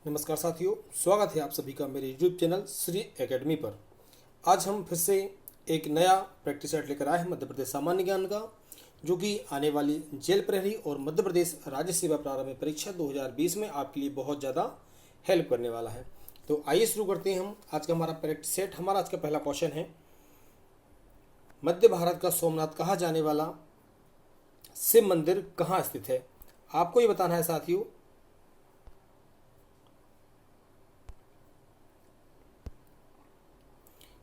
नमस्कार साथियों, स्वागत है आप सभी का मेरे यूट्यूब चैनल श्री एकेडमी पर। आज हम फिर से एक नया प्रैक्टिस सेट लेकर आए हैं मध्य प्रदेश सामान्य ज्ञान का, जो कि आने वाली जेल प्रहरी और मध्य प्रदेश राज्य सेवा प्रारंभिक परीक्षा 2020 में आपके लिए बहुत ज़्यादा हेल्प करने वाला है। तो आइए शुरू करते हैं हम आज का हमारा प्रैक्टिस सेट। हमारा आज का पहला क्वेश्चन है, मध्य भारत का सोमनाथ कहा जाने वाला शिव मंदिर कहाँ स्थित है। आपको ये बताना है साथियों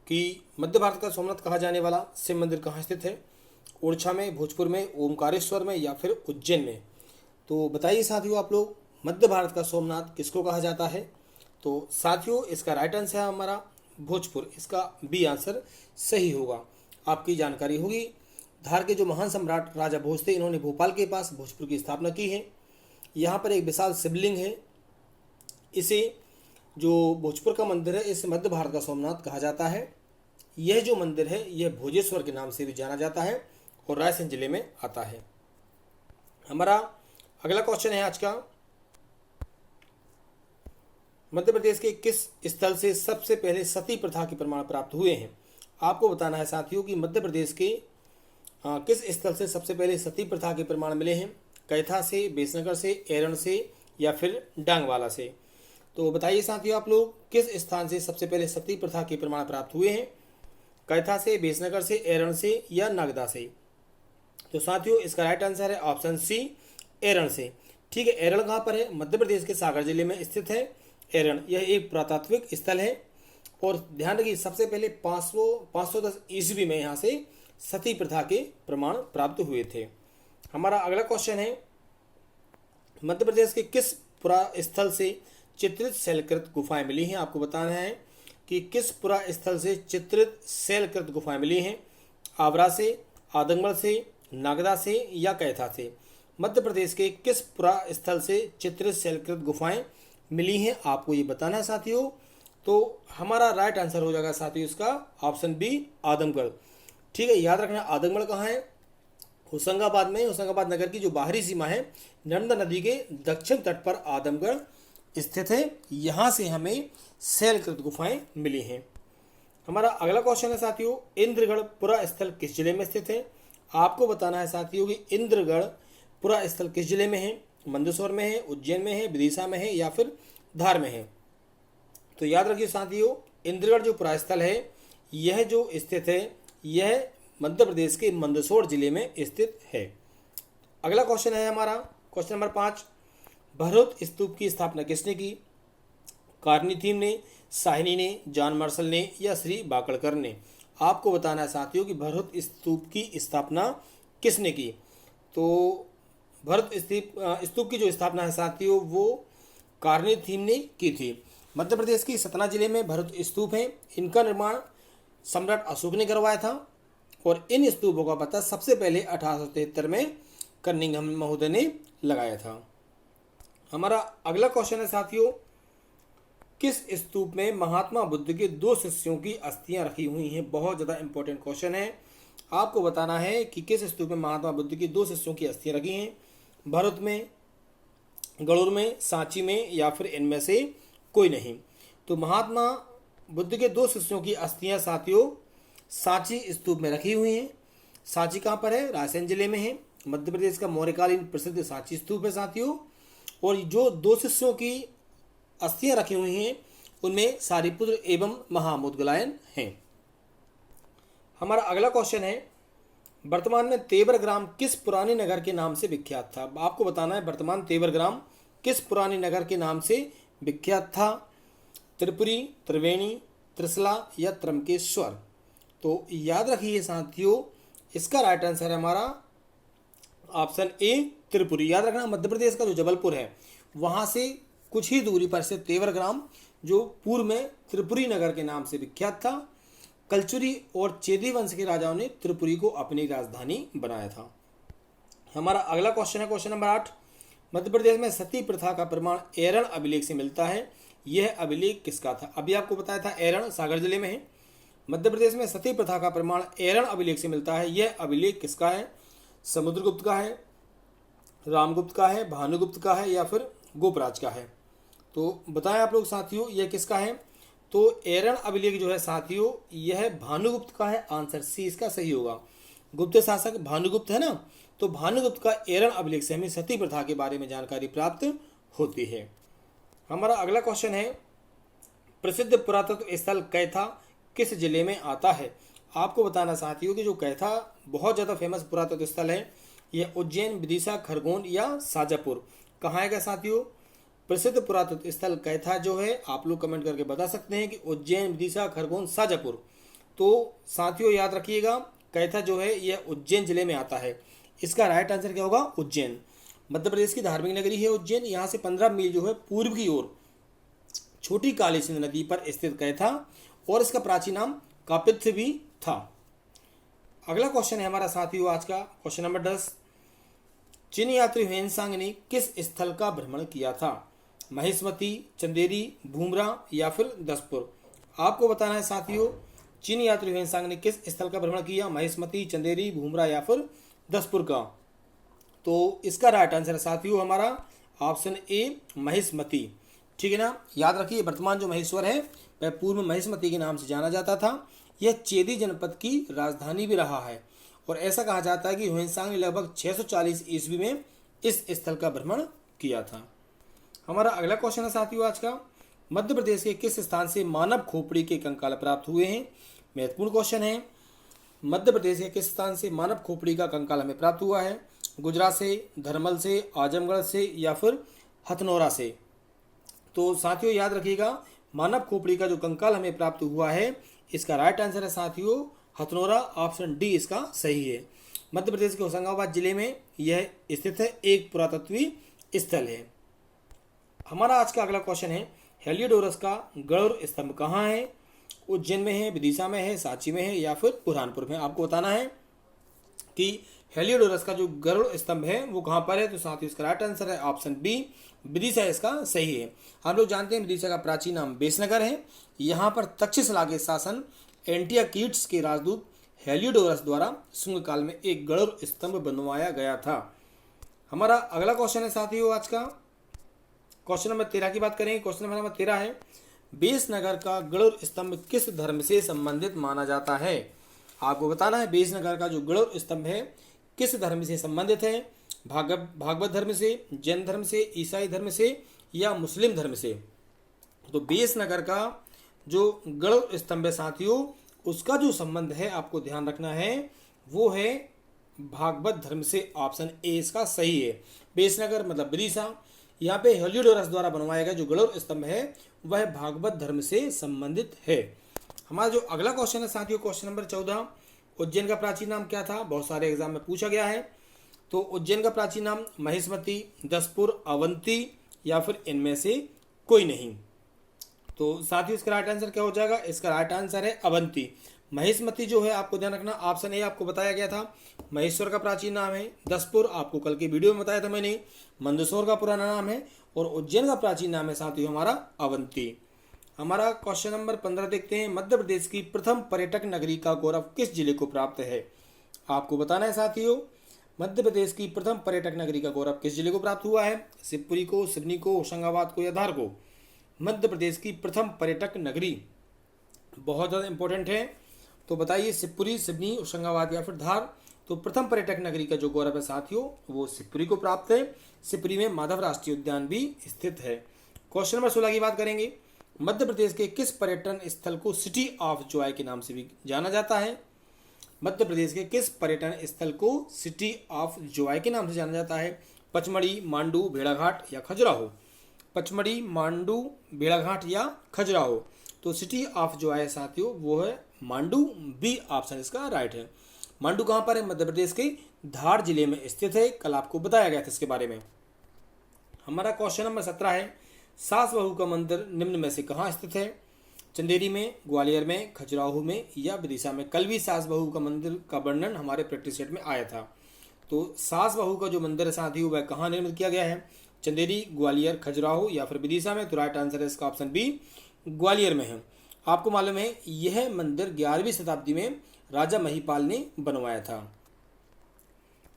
कि मध्य भारत का सोमनाथ कहा जाने वाला शिव मंदिर कहाँ स्थित है। ओरछा में, भोजपुर में, ओमकारेश्वर में या फिर उज्जैन में। तो बताइए साथियों आप लोग, मध्य भारत का सोमनाथ किसको कहा जाता है। तो साथियों इसका राइट आंसर है हमारा भोजपुर। इसका बी आंसर सही होगा। आपकी जानकारी होगी, धार के जो महान सम्राट राजा भोज थे, इन्होंने भोपाल के पास भोजपुर की स्थापना की है। यहाँ पर एक विशाल शिवलिंग है। इसे जो भोजपुर का मंदिर है, इस मध्य भारत का सोमनाथ कहा जाता है। यह जो मंदिर है यह भोजेश्वर के नाम से भी जाना जाता है और रायसेन जिले में आता है। हमारा अगला क्वेश्चन है आज का, मध्य प्रदेश के किस स्थल से सबसे पहले सती प्रथा के प्रमाण प्राप्त हुए हैं। आपको बताना है साथियों कि मध्य प्रदेश के किस स्थल से सबसे पहले सती प्रथा के प्रमाण मिले हैं। कैथा से, बेसनगर से, एरन से या फिर डांगवाला से। तो बताइए साथियों आप लोग, किस स्थान से सबसे पहले सती प्रथा के प्रमाण प्राप्त हुए हैं। कैथा से, बेसनगर से, एरन से या नागदा से। तो साथियों इसका राइट आंसर है ऑप्शन सी, एरन से। ठीक है, एरन कहाँ पर है? मध्य प्रदेश के सागर जिले में स्थित है एरन। यह एक पुरातात्विक स्थल है और ध्यान रखिए सबसे पहले 510 ईस्वी में यहाँ से सती प्रथा के प्रमाण प्राप्त हुए थे। हमारा अगला क्वेश्चन है, मध्य प्रदेश के किस पुरा स्थल से चित्रित शैलकृत गुफाएं मिली हैं। आपको बताना है कि किस पुरा स्थल से चित्रित शैलकृत गुफाएं मिली हैं। आवरा से, आदमगढ़ से, नागदा से या कैथा से। मध्य प्रदेश के किस पुरा स्थल से चित्रित शैलकृत गुफाएं मिली हैं, आपको ये बताना है साथियों। तो हमारा राइट आंसर हो जाएगा साथियों इसका ऑप्शन बी, आदमगढ़। ठीक है, याद रखना आदमगढ़ कहाँ है? होशंगाबाद में। होशंगाबाद नगर की जो बाहरी सीमा है, नर्मदा नदी के दक्षिण तट पर आदमगढ़ स्थित है। यहाँ से हमें शैलकृत गुफाएं मिली हैं। हमारा अगला क्वेश्चन है साथियों, इंद्रगढ़ पुरा स्थल किस जिले में स्थित है। आपको बताना है साथियों कि इंद्रगढ़ पुरा स्थल किस जिले में है। मंदसौर में है, उज्जैन में है, विदिशा में है या फिर धार में है। तो याद रखिए साथियों, इंद्रगढ़ जो पुरा स्थल है यह जो स्थित है यह मध्य प्रदेश के मंदसौर जिले में स्थित है। अगला क्वेश्चन है हमारा क्वेश्चन नंबर 5, भरहुत स्तूप की स्थापना किसने की। कार्निथीम ने, साहनी ने, जॉन मार्शल ने या श्री बाकड़कर ने। आपको बताना है साथियों कि भरहुत स्तूप की स्थापना किसने की। तो भरत स्तूप की जो स्थापना है साथियों वो कार्निथीम ने की थी। मध्य प्रदेश की सतना जिले में भरत स्तूप है। इनका निर्माण सम्राट अशोक ने करवाया था और इन स्तूपों का पता सबसे पहले 1873 में कनिंघम महोदय ने लगाया था। हमारा अगला क्वेश्चन है साथियों, किस स्तूप में महात्मा बुद्ध के 2 शिष्यों की अस्थियां रखी हुई हैं। बहुत ज़्यादा इंपॉर्टेंट क्वेश्चन है। आपको बताना है कि किस स्तूप में महात्मा बुद्ध की 2 शिष्यों की अस्थियां रखी हैं। भरूच में, गरुड़ में, सांची में या फिर इनमें से कोई नहीं। तो महात्मा बुद्ध के 2 शिष्यों की अस्थियां साथियों सांची स्तूप में रखी हुई हैं। सांची कहाँ पर है? रायसेन जिले में है। मध्य प्रदेश का मौर्यकालीन प्रसिद्ध सांची स्तूप है साथियों। और जो 2 शिष्यों की अस्थियां रखी हुई हैं उनमें सारिपुत्र एवं महामुद्गलायन हैं। हमारा अगला क्वेश्चन है, वर्तमान में तेवर ग्राम किस पुराने नगर के नाम से विख्यात था। आपको बताना है वर्तमान तेवर ग्राम किस पुराने नगर के नाम से विख्यात था। त्रिपुरी, त्रिवेणी, त्रिशला या त्रंबकेश्वर। तो याद रखिए साथियों इसका राइट आंसर है हमारा ऑप्शन ए, त्रिपुरी। याद रखना मध्य प्रदेश का जो जबलपुर है वहाँ से कुछ ही दूरी पर से तेवर ग्राम जो पूर्व में त्रिपुरी नगर के नाम से विख्यात था। कलचुरी और चेदी वंश के राजाओं ने त्रिपुरी को अपनी राजधानी बनाया था। हमारा अगला क्वेश्चन है क्वेश्चन नंबर 8, मध्य प्रदेश में सती प्रथा का प्रमाण एरन अभिलेख से मिलता है। यह अभिलेख किसका था? अभी आपको बताया था एरन सागर जिले में है। मध्य प्रदेश में सती प्रथा का प्रमाण एरन अभिलेख से मिलता है। यह अभिलेख किसका है? समुद्रगुप्त का है, रामगुप्त का है, भानुगुप्त का है या फिर गोपराज का है। तो बताएं आप लोग साथियों यह किसका है। तो एरन अभिलेख जो है साथियों यह भानुगुप्त का है। आंसर सी इसका सही होगा। गुप्त शासक भानुगुप्त है ना, तो भानुगुप्त का एरन अभिलेख से हमें सती प्रथा के बारे में जानकारी प्राप्त होती है। हमारा अगला क्वेश्चन है, प्रसिद्ध पुरातत्व स्थल कैथा किस जिले में आता है। आपको बताना साथियों कि जो कैथा बहुत ज़्यादा फेमस पुरातत्व स्थल है, यह उज्जैन, विदिशा, खरगोन या शाजापुर कहाँ आएगा साथियों। प्रसिद्ध पुरातत्व स्थल कैथा जो है आप लोग कमेंट करके बता सकते हैं कि उज्जैन, विदिशा, खरगोन, शाजापुर। तो साथियों याद रखिएगा कैथा जो है यह उज्जैन जिले में आता है। इसका राइट आंसर क्या होगा, उज्जैन। मध्य प्रदेश की धार्मिक नगरी है उज्जैन। यहाँ से 15 मील जो है पूर्व की ओर छोटी काली सिंध नदी पर स्थित कैथा और इसका प्राचीन नाम कापित्थ भी था। अगला क्वेश्चन है हमारा साथियों आज का क्वेश्चन नंबर 10। चीन यात्री ह्वेनसांग ने किस स्थल का भ्रमण किया था। महिष्मती, चंदेरी, भूमरा या फिर दसपुर। आपको बताना है साथियों चीन यात्री ह्वेनसांग ने किस स्थल का भ्रमण किया, महिष्मती, चंदेरी, भूमरा या फिर दसपुर का। तो इसका राइट आंसर है साथियों हमारा ऑप्शन ए महिष्मती। ठीक है ना। याद रखिए वर्तमान जो महेश्वर है वह पूर्व महिष्मती के नाम से जाना जाता था। यह चेदी जनपद की राजधानी भी रहा है और ऐसा कहा जाता है कि ह्वेनसांग ने लगभग 640 ईस्वी में इस स्थल का भ्रमण किया था। हमारा अगला क्वेश्चन है साथियों आज का, मध्य प्रदेश के किस स्थान से मानव खोपड़ी के कंकाल प्राप्त हुए हैं। महत्वपूर्ण क्वेश्चन है। मध्य प्रदेश के किस स्थान से मानव खोपड़ी का कंकाल हमें प्राप्त हुआ है। गुजरात से, धर्मल से, आजमगढ़ से या फिर हथनोरा से। तो साथियों याद रखिएगा मानव खोपड़ी का जो कंकाल हमें प्राप्त हुआ है इसका राइट आंसर है साथियों हथनोरा। ऑप्शन डी इसका सही है। मध्य प्रदेश के होशंगाबाद जिले में यह स्थित है, एक पुरातत्वीय स्थल है। हमारा आज का अगला क्वेश्चन है, हेलियोडोरस का गरुड़ स्तंभ कहाँ है। उज्जैन में है, विदिशा में है, सांची में है या फिर बुरहानपुर में। आपको बताना है कि हेलियोडोरस का जो गरुड़ स्तंभ है वो कहाँ पर है। तो साथियों इसका राइट आंसर है ऑप्शन बी, विदिशा इसका सही है। हम लोग जानते हैं विदिशा का प्राचीन नाम बेसनगर है। यहाँ पर तक्षशिला के शासन एंटियाकीट्स के राजदूत हेलियोडोरस द्वारा शुंग काल में एक गरुड़ स्तंभ बनवाया गया था। हमारा अगला क्वेश्चन है साथियों आज का क्वेश्चन नंबर 13 की बात करें। क्वेश्चन नंबर 13 है, बेसनगर का गरुड़ स्तंभ किस धर्म से संबंधित माना जाता है। आपको बताना है बेसनगर का जो गरुड़ स्तंभ है किस धर्म से संबंधित है। भागवत धर्म से, जैन धर्म से, ईसाई धर्म से या मुस्लिम धर्म से। तो बेसनगर का जो गरुड़ स्तंभ है साथियों उसका जो संबंध है आपको ध्यान रखना है वो है भागवत धर्म से। ऑप्शन ए इसका सही है। बेसनगर मतलब विदिशा। यहाँ पे हेलियोडोरस द्वारा बनवाया गया जो गरुड़ स्तंभ है वह भागवत धर्म से संबंधित है। हमारा जो अगला क्वेश्चन है साथियों क्वेश्चन नंबर 14, उज्जैन का प्राचीन नाम क्या था। बहुत सारे एग्जाम में पूछा गया है। तो उज्जैन का प्राचीन नाम महिष्मती, दसपुर, अवंती या फिर इनमें से कोई नहीं। तो साथियों इसका राइट आंसर क्या हो जाएगा। इसका राइट आंसर है अवंती। महिष्मती जो है आपको ध्यान रखना ऑप्शन ए आपको बताया गया था। महेश्वर का प्राचीन नाम है। दसपुर आपको कल की वीडियो में बताया था मैंने, मंदसौर का पुराना नाम है। और उज्जैन का प्राचीन नाम है साथियों हमारा अवंती। हमारा क्वेश्चन नंबर 15 देखते हैं, मध्य प्रदेश की प्रथम पर्यटक नगरी का गौरव किस जिले को प्राप्त है। आपको बताना है साथियों मध्य प्रदेश की प्रथम पर्यटक नगरी का गौरव किस जिले को प्राप्त हुआ है। शिवपुरी को, सिवनी को, होशंगाबाद को या धार को। मध्य प्रदेश की प्रथम पर्यटक नगरी बहुत ज़्यादा इंपॉर्टेंट है। तो बताइए शिवपुरी, सिवनी, होशंगाबाद या फिर धार। तो प्रथम पर्यटक नगरी का जो गौरव है साथियों वो शिवपुरी को प्राप्त है। शिवपुरी में माधव राष्ट्रीय उद्यान भी स्थित है। क्वेश्चन नंबर 16 की बात करेंगे, मध्य प्रदेश के किस पर्यटन स्थल को सिटी ऑफ जॉय के नाम से भी जाना जाता है। मध्य प्रदेश के किस पर्यटन स्थल को सिटी ऑफ जॉय के नाम से जाना जाता है। पचमढ़ी, मांडू, भेड़ाघाट या खजुराहो। पचमढ़ी, मांडू, भेड़ाघाट या खजुराहो। तो सिटी ऑफ जॉय साथियों वो है मांडू। बी ऑप्शन इसका राइट है। मांडू कहाँ पर है, मध्य प्रदेश के धार जिले में स्थित है। कल आपको बताया गया था इसके बारे में। हमारा क्वेश्चन नंबर 17 है, सास बहू का मंदिर निम्न में से कहाँ स्थित है। चंदेरी में, ग्वालियर में, खजुराहो में या विदिशा में। कल भी सास बहू का मंदिर का वर्णन हमारे प्रैक्टिस सेट में आया था। तो सास बहू का जो मंदिर है साथियों वह कहाँ निर्मित किया गया है। चंदेरी, ग्वालियर, खजुराहो या फिर विदिशा में। तो राइट आंसर है इसका ऑप्शन बी, ग्वालियर में है। आपको मालूम है यह मंदिर 11वीं शताब्दी में राजा महिपाल ने बनवाया था।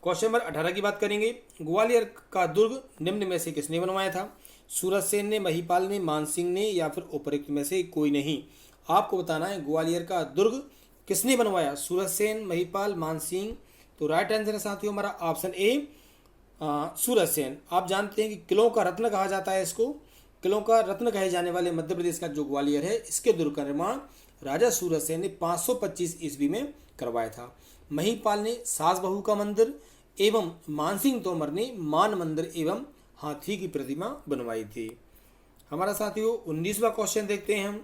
क्वेश्चन नंबर 18 की बात करेंगे, ग्वालियर का दुर्ग निम्न में से किसने बनवाया था। सूरज सेन ने, महिपाल ने, मानसिंह ने या फिर उपरोक्त में से कोई नहीं। आपको बताना है ग्वालियर का दुर्ग किसने बनवाया? सूरज सेन, महिपाल, मानसिंह। तो राइट आंसर है साथियों हमारा ऑप्शन ए, सूरज सेन। आप जानते हैं कि किलों का रत्न कहा जाता है इसको। किलों का रत्न कहे जाने वाले मध्य प्रदेश का जो ग्वालियर है, इसके दुर्ग का निर्माण राजा सूरज सेन ने 525 ईस्वी में करवाया था। महिपाल ने सास बहू का मंदिर एवं मानसिंह तोमर ने मान मंदिर एवं हाथी की प्रतिमा बनवाई थी। हमारा साथियों 19वां क्वेश्चन देखते हैं हम।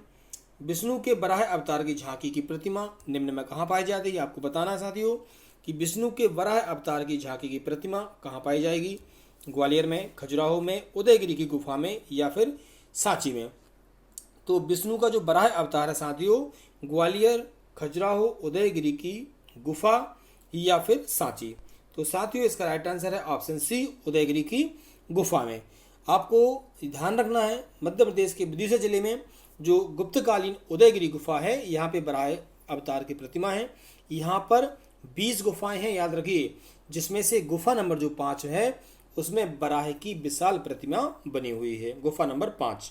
विष्णु के वराह अवतार की झांकी की प्रतिमा निम्न में कहाँ पाई जाती है? आपको बताना है साथियों कि विष्णु के वराह अवतार की झांकी की प्रतिमा कहाँ पाई जाएगी? ग्वालियर में, खजुराहो में, उदयगिरी की गुफा में या फिर सांची में। तो विष्णु का जो वराह अवतार है साथियों, ग्वालियर, खजुराहो, उदयगिरी की गुफा या फिर सांची। तो साथियों इसका राइट आंसर है ऑप्शन सी, उदयगिरी की गुफा में। आपको ध्यान रखना है मध्य प्रदेश के विदिशा जिले में जो गुप्तकालीन उदयगिरी गुफा है, यहाँ पे वराह अवतार की प्रतिमा है। यहाँ पर 20 गुफाएं हैं, याद रखिए, जिसमें से गुफा नंबर जो 5 है उसमें वराह की विशाल प्रतिमा बनी हुई है, गुफा नंबर 5।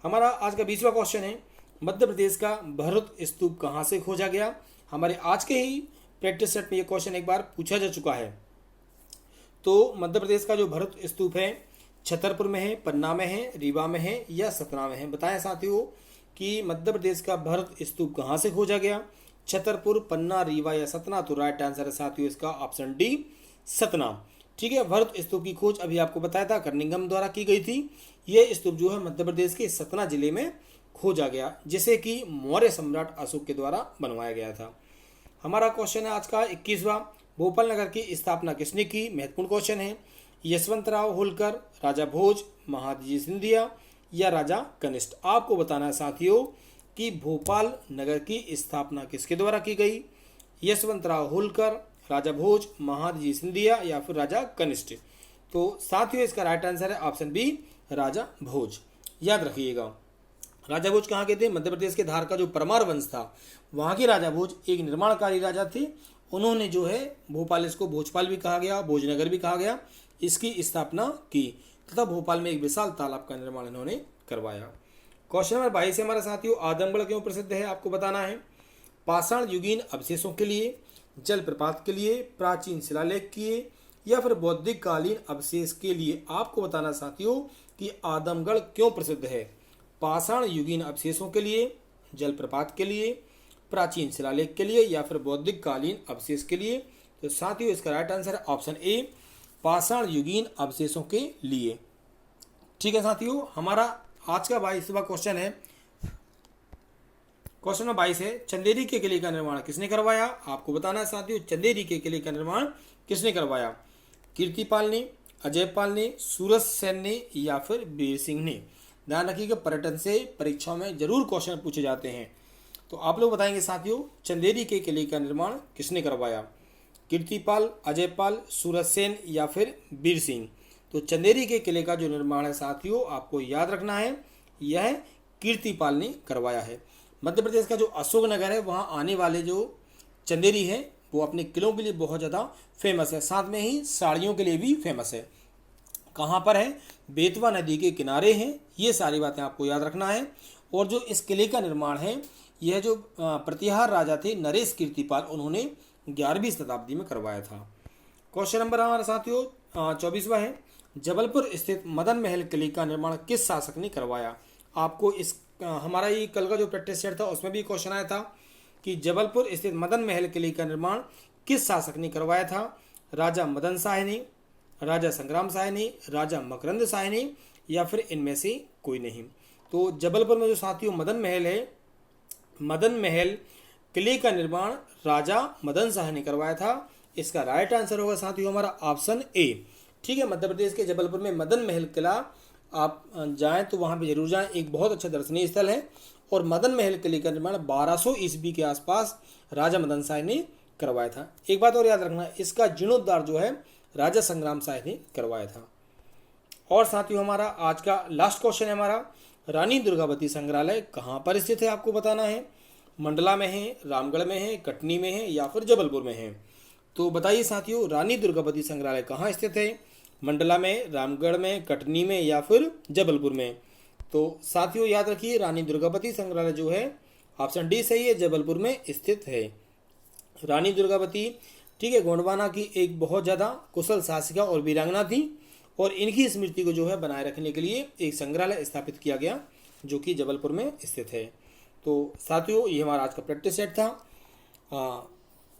हमारा आज का 20वां क्वेश्चन है, मध्य प्रदेश का भरत स्तूप कहाँ से खोजा गया? हमारे आज के ही प्रैक्टिस सेट में ये क्वेश्चन एक बार पूछा जा चुका है। तो मध्य प्रदेश का जो भरत स्तूप है छतरपुर में है, पन्ना में है, रीवा में है या सतना में है? बताएं साथियों कि मध्य प्रदेश का भरत स्तूप कहाँ से खोजा गया? छतरपुर, पन्ना, रीवा या सतना? तो राइट आंसर है साथियों इसका ऑप्शन डी, सतना। ठीक है, भरत स्तूप की खोज अभी आपको बताया था कर्निंघम द्वारा की गई थी। ये स्तूप जो है मध्य प्रदेश के सतना जिले में खोजा गया, जिसे कि मौर्य सम्राट अशोक के द्वारा बनवाया गया था। हमारा क्वेश्चन है आज का 21वां, भोपाल नगर की स्थापना किसने की? महत्वपूर्ण क्वेश्चन है। यशवंतराव होलकर, राजा भोज, महादजी सिंधिया या राजा कनिष्ठ? आपको बताना है साथियों कि भोपाल नगर की स्थापना किसके द्वारा की गई? यशवंतराव होलकर, राजा भोज, महादजी सिंधिया या फिर राजा कनिष्ठ? तो साथियों इसका राइट आंसर है ऑप्शन बी, राजा भोज। याद रखिएगा, राजा भोज कहाँ के थे? मध्य प्रदेश के धार का जो परमार वंश था वहाँ के राजा भोज एक निर्माणकारी राजा थे। उन्होंने जो है भोपाल, इसको भोजपाल भी कहा गया, भोजनगर भी कहा गया, इसकी स्थापना की तथा भोपाल में एक विशाल तालाब का निर्माण इन्होंने करवाया। क्वेश्चन नंबर 22 है हमारा साथियों, आदमगढ़ क्यों प्रसिद्ध है? आपको बताना है। पाषाण युगीन अवशेषों के लिए, जलप्रपात के लिए, प्राचीन शिलालेख के लिए या फिर बौद्धिक कालीन अवशेष के लिए? आपको बताना साथियों कि आदमगढ़ क्यों प्रसिद्ध है। पाषाण युगीन अवशेषों के लिए, जलप्रपात के लिए, प्राचीन शिलालेख के लिए या फिर बौद्धिक कालीन अवशेष के लिए? तो साथियों इसका राइट आंसर है ऑप्शन ए, पाषाण युगीन अवशेषों के लिए। ठीक है साथियों, हमारा आज का 22वां क्वेश्चन है, क्वेश्चन नंबर 22 है, चंदेरी के किले का निर्माण किसने करवाया? आपको बताना है साथियों चंदेरी के किले का निर्माण किसने करवाया? कीर्तिपाल ने, अजयपाल ने, सूरज सेन ने या फिर वीर सिंह ने? ध्यान रखिएगा, पर्यटन से परीक्षाओं में जरूर क्वेश्चन पूछे जाते हैं। तो आप लोग बताएंगे साथियों चंदेरी के किले का निर्माण किसने करवाया? कीर्तिपाल, अजयपाल, सूरज सेन या फिर वीर सिंह? तो चंदेरी के किले का जो निर्माण है साथियों आपको याद रखना है, यह कीर्तिपाल ने करवाया है। मध्य प्रदेश का जो अशोकनगर है वहाँ आने वाले जो चंदेरी है वो अपने किलों के लिए बहुत ज़्यादा फेमस है, साथ में ही साड़ियों के लिए भी फेमस है। कहाँ पर है? बेतवा नदी के किनारे हैं। ये सारी बातें आपको याद रखना है। और जो इस किले का निर्माण है यह जो प्रतिहार राजा थे नरेश कीर्तिपाल, उन्होंने 11वीं शताब्दी में करवाया था। क्वेश्चन नंबर हमारे साथियों 24वां है, जबलपुर स्थित मदन महल किले का निर्माण किस शासक ने करवाया? आपको इस हमारा ये कल का जो प्रैक्टिस सेट था उसमें भी क्वेश्चन आया था कि जबलपुर स्थित मदन महल किले का निर्माण किस शासक ने करवाया था? राजा मदन शाह ने, राजा संग्राम शाह ने, राजा मकरंद शाह ने या फिर इनमें से कोई नहीं? तो जबलपुर में जो साथियों मदन महल है, मदन महल किले का निर्माण राजा मदन शाह ने करवाया था। इसका राइट आंसर होगा साथियों हमारा ऑप्शन ए। ठीक है, मध्य प्रदेश के जबलपुर में मदन महल किला आप जाएं तो वहाँ पे जरूर जाएं, एक बहुत अच्छा दर्शनीय स्थल है। और मदन महल किले का निर्माण 1200 ईस्वी के आसपास राजा मदन शाह ने करवाया था। एक बात और याद रखना, इसका जीर्णोद्धार जो है राजा संग्राम शाह ने करवाया था। और साथियों हमारा आज का लास्ट क्वेश्चन है हमारा, रानी दुर्गावती संग्रहालय कहाँ पर स्थित है? आपको बताना है। मंडला में है, रामगढ़ में है, कटनी में है या फिर जबलपुर में है? तो बताइए साथियों रानी दुर्गावती संग्रहालय कहाँ स्थित है? मंडला में, रामगढ़ में, कटनी में या फिर जबलपुर में। तो साथियों याद रखिए रानी दुर्गावती संग्रहालय जो है ऑप्शन डी सही है, जबलपुर में स्थित है। रानी दुर्गावती ठीक है गोंडवाना की एक बहुत ज़्यादा कुशल शासिका और वीरांगना थी और इनकी स्मृति को जो है बनाए रखने के लिए एक संग्रहालय स्थापित किया गया जो कि जबलपुर में स्थित है। तो साथियों ये हमारा आज का प्रैक्टिस सेट था।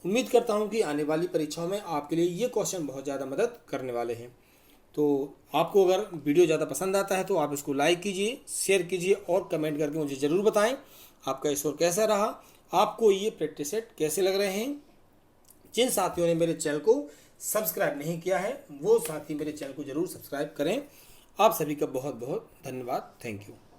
उम्मीद करता हूँ कि आने वाली परीक्षाओं में आपके लिए ये क्वेश्चन बहुत ज़्यादा मदद करने वाले हैं। तो आपको अगर वीडियो ज़्यादा पसंद आता है तो आप इसको लाइक कीजिए, शेयर कीजिए और कमेंट करके मुझे ज़रूर बताएं आपका स्कोर कैसा रहा, आपको ये प्रैक्टिस सेट कैसे लग रहे हैं। जिन साथियों ने मेरे चैनल को सब्सक्राइब नहीं किया है वो साथी मेरे चैनल को ज़रूर सब्सक्राइब करें। आप सभी का बहुत बहुत धन्यवाद। Thank you.